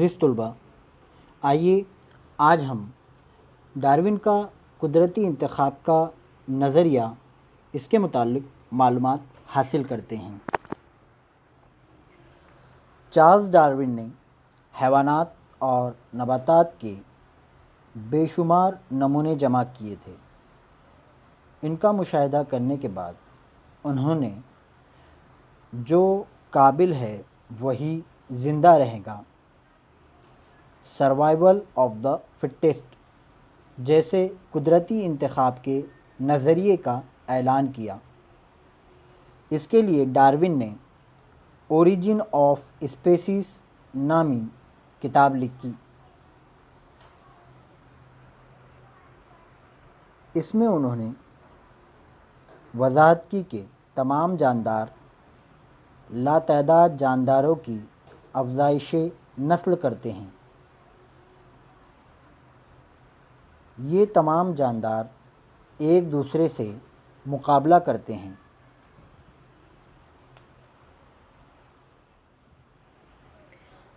معزز طلباء، آئیے آج ہم ڈارون کا قدرتی انتخاب کا نظریہ اس کے متعلق معلومات حاصل کرتے ہیں۔ چارلس ڈارون نے حیوانات اور نباتات کے بے شمار نمونے جمع کیے تھے۔ ان کا مشاہدہ کرنے کے بعد انہوں نے جو قابل ہے وہی زندہ رہے گا، سروائیول آف دا فٹیسٹ جیسے قدرتی انتخاب کے نظریے کا اعلان کیا۔ اس کے لیے ڈارون نے اوریجن آف اسپیسیز نامی کتاب لکھی۔ اس میں انہوں نے وضاحت کی کہ تمام جاندار لاتعداد جانداروں کی افزائش نسل کرتے ہیں۔ یہ تمام جاندار ایک دوسرے سے مقابلہ کرتے ہیں۔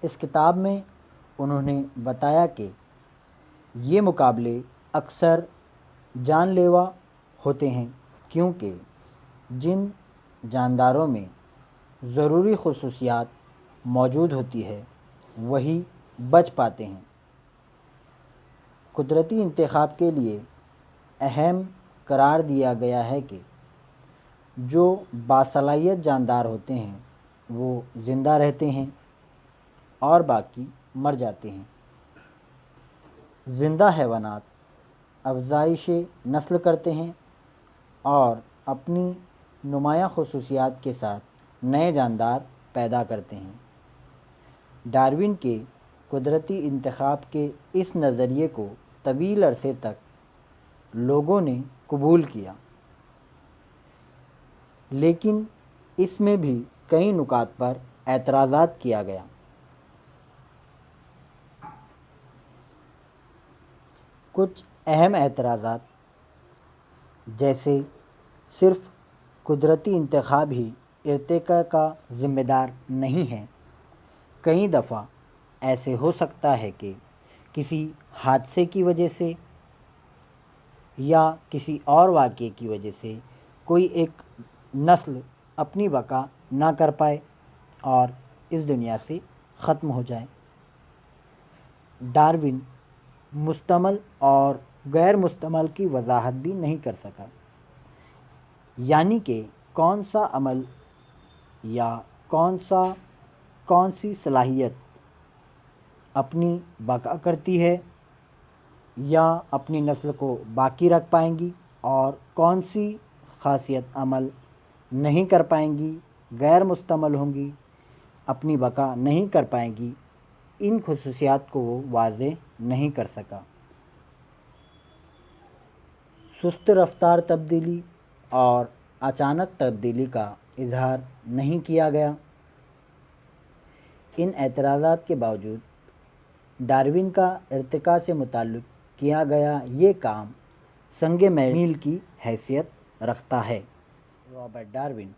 اس کتاب میں انہوں نے بتایا کہ یہ مقابلے اکثر جان لیوا ہوتے ہیں کیونکہ جن جانداروں میں ضروری خصوصیات موجود ہوتی ہے وہی بچ پاتے ہیں۔ قدرتی انتخاب کے لیے اہم قرار دیا گیا ہے کہ جو باصلاحیت جاندار ہوتے ہیں وہ زندہ رہتے ہیں اور باقی مر جاتے ہیں۔ زندہ حیوانات افزائش نسل کرتے ہیں اور اپنی نمایاں خصوصیات کے ساتھ نئے جاندار پیدا کرتے ہیں۔ ڈارون کے قدرتی انتخاب کے اس نظریے کو طویل عرصے تک لوگوں نے قبول کیا، لیکن اس میں بھی کئی نکات پر اعتراضات کیا گیا۔ کچھ اہم اعتراضات جیسے صرف قدرتی انتخاب ہی ارتقاء کا ذمہ دار نہیں ہے، کئی دفعہ ایسے ہو سکتا ہے کہ کسی حادثے کی وجہ سے یا کسی اور واقعے کی وجہ سے کوئی ایک نسل اپنی بقا نہ کر پائے اور اس دنیا سے ختم ہو جائے۔ ڈارون مستعمل اور غیر مستعمل کی وضاحت بھی نہیں کر سکا، یعنی کہ کون سا عمل یا کون سی صلاحیت اپنی بقا کرتی ہے یا اپنی نسل کو باقی رکھ پائیں گی اور کون سی خاصیت عمل نہیں کر پائیں گی، غیر مستعمل ہوں گی، اپنی بقا نہیں کر پائیں گی۔ ان خصوصیات کو وہ واضح نہیں کر سکا۔ سست رفتار تبدیلی اور اچانک تبدیلی کا اظہار نہیں کیا گیا۔ ان اعتراضات کے باوجود ڈارون کا ارتقاء سے متعلق کیا گیا یہ کام سنگ میل کی حیثیت رکھتا ہے۔ رابرٹ ڈارون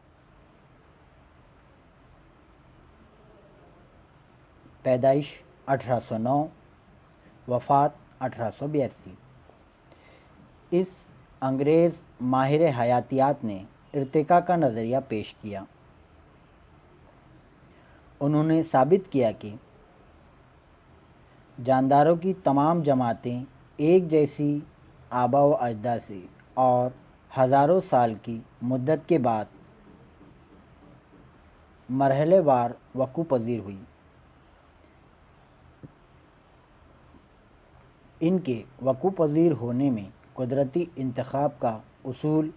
پیدائش 1809، وفات 1882۔ اس انگریز ماہر حیاتیات نے ارتقاء کا نظریہ پیش کیا۔ انہوں نے ثابت کیا کہ جانداروں کی تمام جماعتیں ایک جیسی آباء و اجداد سے اور ہزاروں سال کی مدت کے بعد مرحلے وار وقوع پذیر ہوئی۔ ان کے وقوع پذیر ہونے میں قدرتی انتخاب کا اصول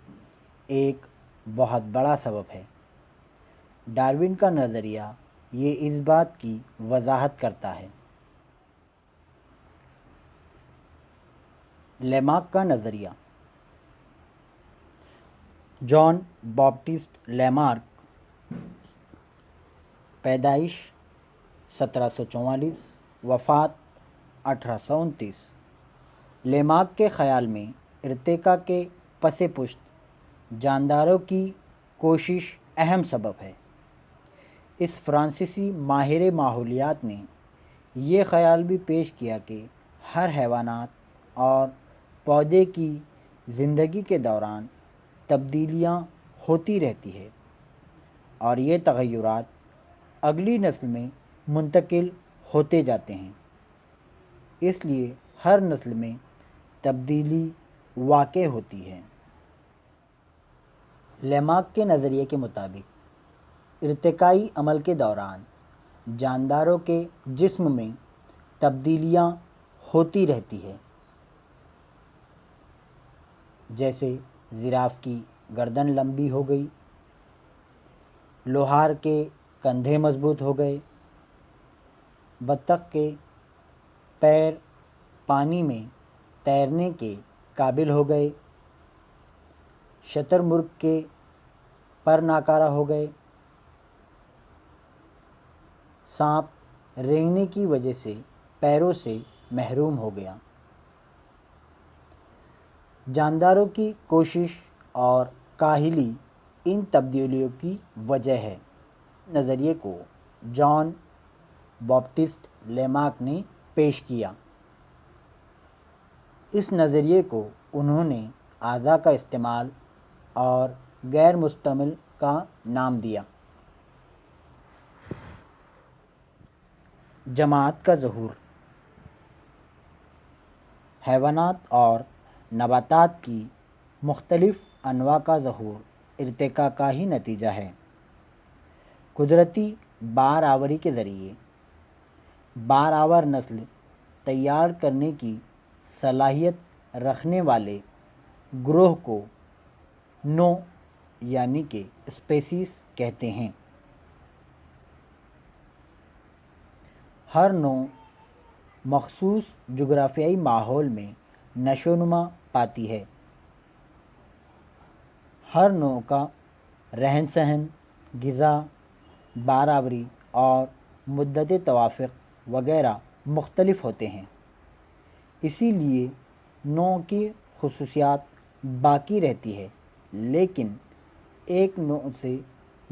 ایک بہت بڑا سبب ہے۔ ڈارون کا نظریہ یہ اس بات کی وضاحت کرتا ہے۔ لیمارک کا نظریہ۔ جان باپٹسٹ لیمارک پیدائش 1744، وفات 1829۔ لیمارک کے خیال میں ارتقاء کے پس پشت جانداروں کی کوشش اہم سبب ہے۔ اس فرانسیسی ماہر ماحولیات نے یہ خیال بھی پیش کیا کہ ہر حیوانات اور پودے کی زندگی کے دوران تبدیلیاں ہوتی رہتی ہے اور یہ تغیرات اگلی نسل میں منتقل ہوتے جاتے ہیں، اس لیے ہر نسل میں تبدیلی واقع ہوتی ہے۔ لیمارک کے نظریے کے مطابق ارتقائی عمل کے دوران جانداروں کے جسم میں تبدیلیاں ہوتی رہتی ہے، جیسے زراف کی گردن لمبی ہو گئی، لوہار کے کندھے مضبوط ہو گئے، بطخ کے پیر پانی میں تیرنے کے قابل ہو گئے، شتر مرغ کے پر ناکارہ ہو گئے، سانپ رینگنے کی وجہ سے پیروں سے محروم ہو گیا۔ جانداروں کی کوشش اور کاہلی ان تبدیلیوں کی وجہ ہے۔ نظریے کو جان باپٹسٹ لیمارک نے پیش کیا۔ اس نظریے کو انہوں نے اعضاء کا استعمال اور غیر مستعمل کا نام دیا۔ جماعت کا ظہور حیوانات اور نباتات کی مختلف انواع کا ظہور ارتقاء کا ہی نتیجہ ہے۔ قدرتی بار آوری کے ذریعے بار آور نسل تیار کرنے کی صلاحیت رکھنے والے گروہ کو نوع یعنی کہ اسپیسیز کہتے ہیں۔ ہر نوع مخصوص جغرافیائی ماحول میں نشو و نما پاتی ہے۔ ہر نوع کا رہن سہن، غذا، بار آوری اور مدت توافق وغیرہ مختلف ہوتے ہیں، اسی لیے نوع کی خصوصیات باقی رہتی ہے، لیکن ایک نوع سے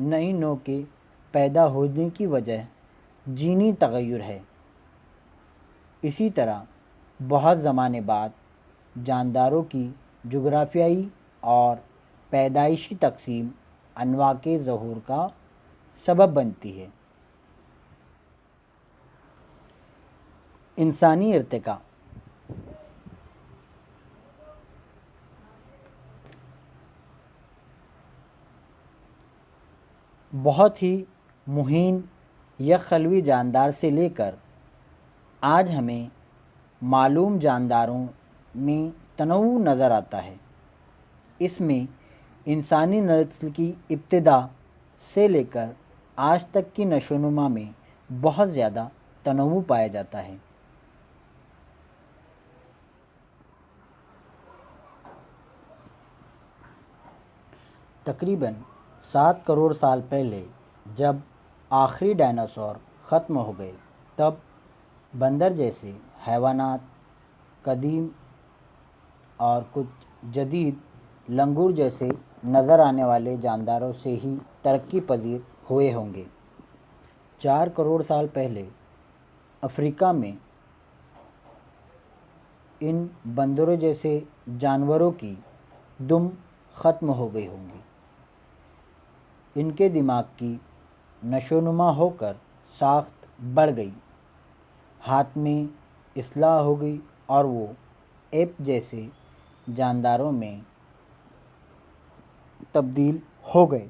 نئی نوع کے پیدا ہونے کی وجہ جینی تغیر ہے۔ اسی طرح بہت زمانے بعد جانداروں کی جغرافیائی اور پیدائشی تقسیم انواع کے ظہور کا سبب بنتی ہے۔ انسانی ارتقاء بہت ہی مہین یا خلوی جاندار سے لے کر آج ہمیں معلوم جانداروں میں تنوع نظر آتا ہے۔ اس میں انسانی نسل کی ابتدا سے لے کر آج تک کی نشو و نما میں بہت زیادہ تنوع پایا جاتا ہے۔ تقریباً 7 کروڑ سال پہلے جب آخری ڈائناسور ختم ہو گئے، تب بندر جیسے حیوانات قدیم اور کچھ جدید لنگور جیسے نظر آنے والے جانداروں سے ہی ترقی پذیر ہوئے ہوں گے۔ 4 کروڑ سال پہلے افریقہ میں ان بندروں جیسے جانوروں کی دم ختم ہو گئی ہوں گی۔ ان کے دماغ کی نشو و نما ہو کر ساخت بڑھ گئی، ہاتھ میں اصلاح ہو گئی اور وہ ایپ جیسے جانداروں میں تبدیل ہو گئے۔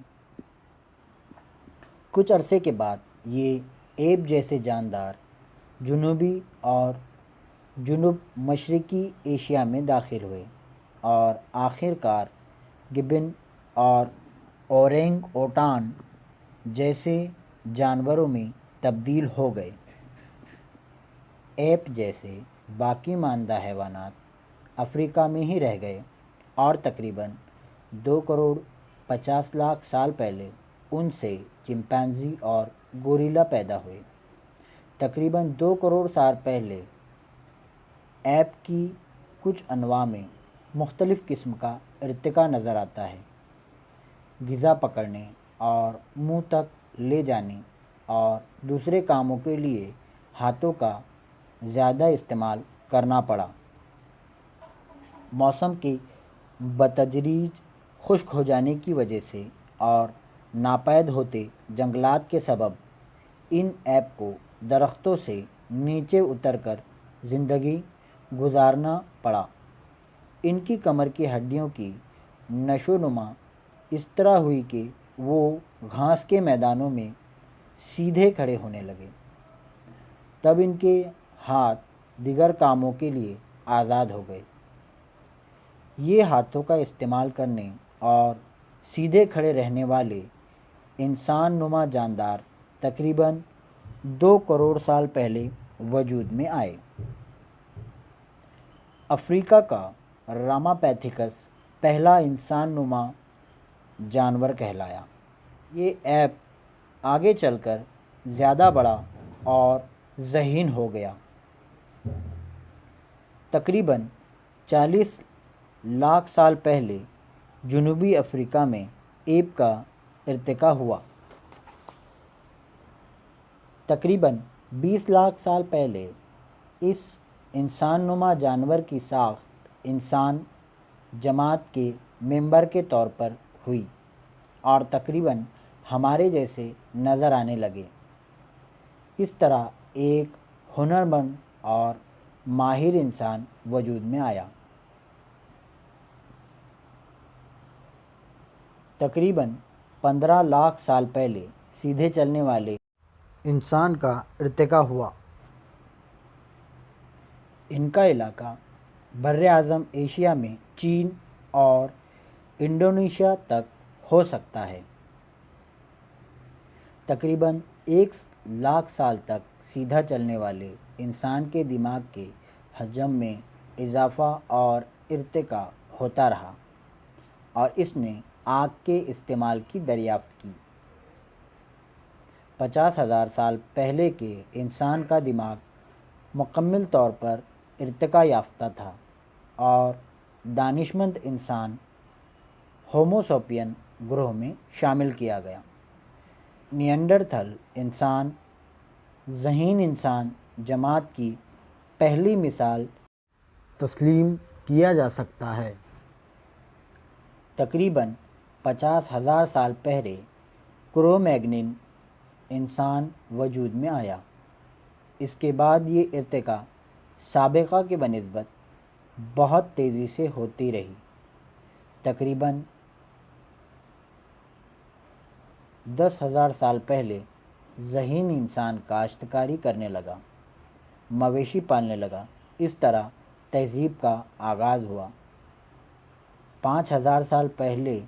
کچھ عرصے کے بعد یہ ایپ جیسے جاندار جنوبی اور جنوب مشرقی ایشیا میں داخل ہوئے اور آخر کار گبن اور اورینگ اوٹان جیسے جانوروں میں تبدیل ہو گئے۔ ایپ جیسے باقی ماندہ حیوانات افریقہ میں ہی رہ گئے اور تقریباً 2 کروڑ 50 لاکھ سال پہلے ان سے چمپینزی اور گوریلا پیدا ہوئے۔ تقریباً 2 کروڑ سال پہلے ایپ کی کچھ انواع میں مختلف قسم کا ارتقاء نظر آتا ہے۔ غذا پکڑنے اور منہ تک لے جانے اور دوسرے کاموں کے لیے ہاتھوں کا زیادہ استعمال کرنا پڑا۔ موسم کے بتدریج خشک ہو جانے کی وجہ سے اور ناپید ہوتے جنگلات کے سبب ان ایپ کو درختوں سے نیچے اتر کر زندگی گزارنا پڑا۔ ان کی کمر کی ہڈیوں کی نشو و نما اس طرح ہوئی کہ وہ گھاس کے میدانوں میں سیدھے کھڑے ہونے لگے۔ تب ان کے ہاتھ دیگر کاموں کے لیے آزاد ہو گئے۔ یہ ہاتھوں کا استعمال کرنے اور سیدھے کھڑے رہنے والے انسان نما جاندار تقریباً 2 کروڑ سال پہلے وجود میں آئے۔ افریقہ کا راماپیتھیکس پہلا انسان نما جانور کہلایا۔ یہ ایپ آگے چل کر زیادہ بڑا اور ذہین ہو گیا۔ تقریباً 40 لاکھ سال پہلے جنوبی افریقہ میں ایپ کا ارتقاء ہوا۔ تقریباً 20 لاکھ سال پہلے اس انسان نما جانور کی ساخت انسان جماعت کے ممبر کے طور پر ہوئی اور تقریباً ہمارے جیسے نظر آنے لگے۔ اس طرح ایک ہنرمند اور ماہر انسان وجود میں آیا۔ تقریباً 15 لاکھ سال پہلے سیدھے چلنے والے انسان کا ارتقاء ہوا۔ ان کا علاقہ براعظم ایشیا میں چین اور انڈونیشیا تک ہو سکتا ہے۔ تقریباً 1 لاکھ سال تک سیدھا چلنے والے انسان کے دماغ کے حجم میں اضافہ اور ارتقاء ہوتا رہا اور اس نے آنکھ کے استعمال کی دریافت کی۔ 50,000 سال پہلے کے انسان کا دماغ مکمل طور پر ارتقاء یافتہ تھا اور دانشمند انسان ہومو سیپین گروہ میں شامل کیا گیا۔ نیانڈرتھل انسان ذہین انسان جماعت کی پہلی مثال تسلیم کیا جا سکتا ہے۔ تقریباً 50,000 سال پہلے کرو میگنن انسان وجود میں آیا۔ اس کے بعد یہ ارتقاء سابقہ کے بنسبت بہت تیزی سے ہوتی رہی۔ تقریباً 10,000 سال پہلے ذہین انسان کاشتکاری کرنے لگا، مویشی پالنے لگا۔ اس طرح تہذیب کا آغاز ہوا۔ 5,000 سال پہلے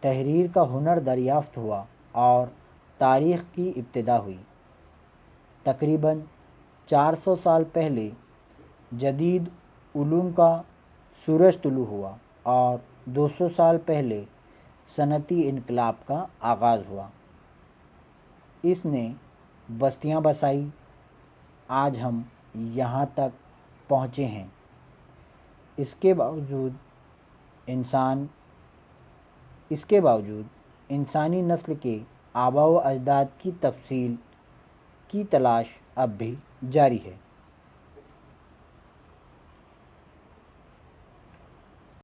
تحریر کا ہنر دریافت ہوا اور تاریخ کی ابتدا ہوئی۔ تقریباً 400 سال پہلے جدید علوم کا سورج طلوع ہوا اور 200 سال پہلے صنعتی انقلاب کا آغاز ہوا۔ اس نے بستیاں بسائیں، آج ہم یہاں تک پہنچے ہیں۔ اس کے باوجود انسانی نسل کے آباء و اجداد کی تفصیل کی تلاش اب بھی جاری ہے۔